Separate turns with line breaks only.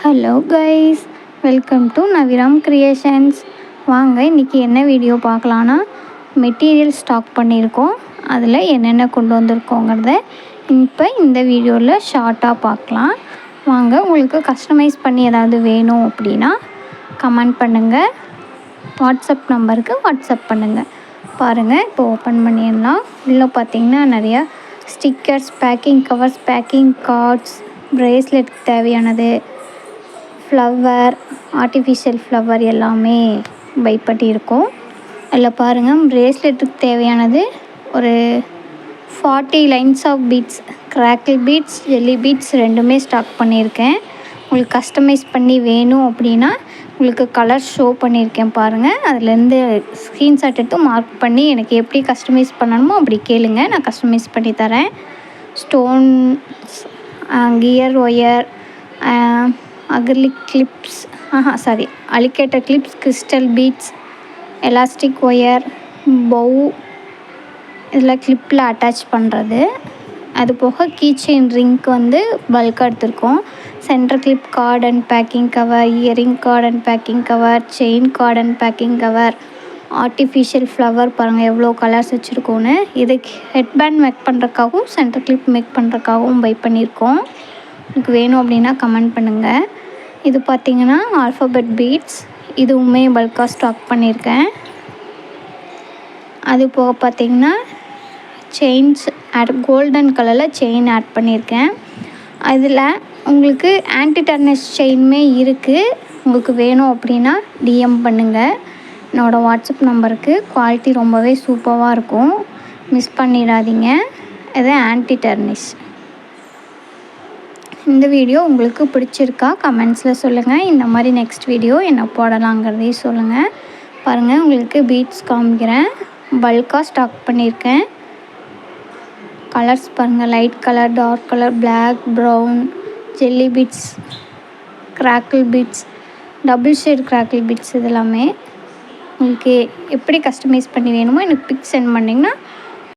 Hello guys, welcome to Naviram creations. வாங்க இன்றைக்கி என்ன வீடியோ பார்க்கலான்னா, மெட்டீரியல் ஸ்டாக் பண்ணியிருக்கோம். அதில் என்னென்ன கொண்டு வந்திருக்கோங்கிறத இப்போ இந்த வீடியோவில் ஷார்ட்டாக பார்க்கலாம். வாங்க. உங்களுக்கு கஸ்டமைஸ் பண்ணி ஏதாவது வேணும் அப்படின்னா கமெண்ட் பண்ணுங்கள். வாட்ஸ்அப் நம்பருக்கு வாட்ஸ்அப் பண்ணுங்கள். பாருங்கள், இப்போ ஓப்பன் பண்ணிடலாம். உள்ளே பார்த்திங்கன்னா நிறையா stickers, packing covers, packing cards, bracelet தேவையானது, ஃப்ளவர், ஆர்டிஃபிஷியல் ஃப்ளவர் எல்லாமே பை பண்ணியிருக்கோம். அதில் பாருங்கள், ப்ரேஸ்லெட்டுக்கு தேவையானது ஒரு 40 lines of beads, crackle beads, jelly beads ரெண்டுமே ஸ்டாக் பண்ணியிருக்கேன். உங்களுக்கு கஸ்டமைஸ் பண்ணி வேணும் அப்படின்னா உங்களுக்கு கலர் ஷோ பண்ணியிருக்கேன் பாருங்கள். அதுலேருந்து ஸ்க்ரீன்ஷாட் எடுத்து மார்க் பண்ணி எனக்கு எப்படி கஸ்டமைஸ் பண்ணணுமோ அப்படி கேளுங்க, நான் கஸ்டமைஸ் பண்ணி தரேன். Stones, gear wire, acrylic clips, alligator clips, crystal beads, elastic wire, bow, இதில் கிளிப்பில் அட்டாச் பண்ணுறது. அது போக கீ செயின் ரிங்க்கு வந்து பல்காக எடுத்திருக்கோம். Centre clip card and packing cover, earring card and packing cover, chain card and packing cover, artificial flower பாருங்கள் எவ்வளோ colours வச்சுருக்கோன்னு. இதுக்கு ஹெட்பேண்ட் மேக் பண்ணுறக்காகவும் சென்டர் கிளிப் மேக் பண்ணுறக்காகவும் பை பண்ணியிருக்கோம். உங்களுக்கு வேணும் அப்படின்னா கமெண்ட் பண்ணுங்கள். இது பார்த்திங்கன்னா ஆல்ஃபபெட் பீட்ஸ், இதுவுமே பல்காக ஸ்டாக் பண்ணியிருக்கேன். அது போக பார்த்திங்கன்னா செயின்ஸ் கோல்டன் கலரில் செயின் ஆட் பண்ணியிருக்கேன். அதில் உங்களுக்கு ஆன்டி டர்னிஷ் செயினுமே இருக்குது. உங்களுக்கு வேணும் அப்படின்னா டிஎம் பண்ணுங்கள் என்னோடய வாட்ஸ்அப் நம்பருக்கு. குவாலிட்டி ரொம்பவே சூப்பராக இருக்கும், மிஸ் பண்ணிடாதீங்க. இது ஆன்டி டர்னிஷ். இந்த வீடியோ உங்களுக்கு பிடிச்சிருக்கா கமெண்ட்ஸில் சொல்லுங்கள். இந்த மாதிரி நெக்ஸ்ட் வீடியோ என்ன போடலாங்கிறதையும் சொல்லுங்கள். பாருங்கள், உங்களுக்கு பீட்ஸ் காமிக்கிறேன். பல்காக ஸ்டாக் பண்ணியிருக்கேன். கலர்ஸ் பாருங்கள், light colour, dark colour, black, brown, jelly beads, crackle beads, double shade crackle beads. இது எல்லாமே உங்களுக்கு எப்படி கஸ்டமைஸ் பண்ணி வேணுமோ எனக்கு பிக் சென்ட் பண்ணிங்கன்னா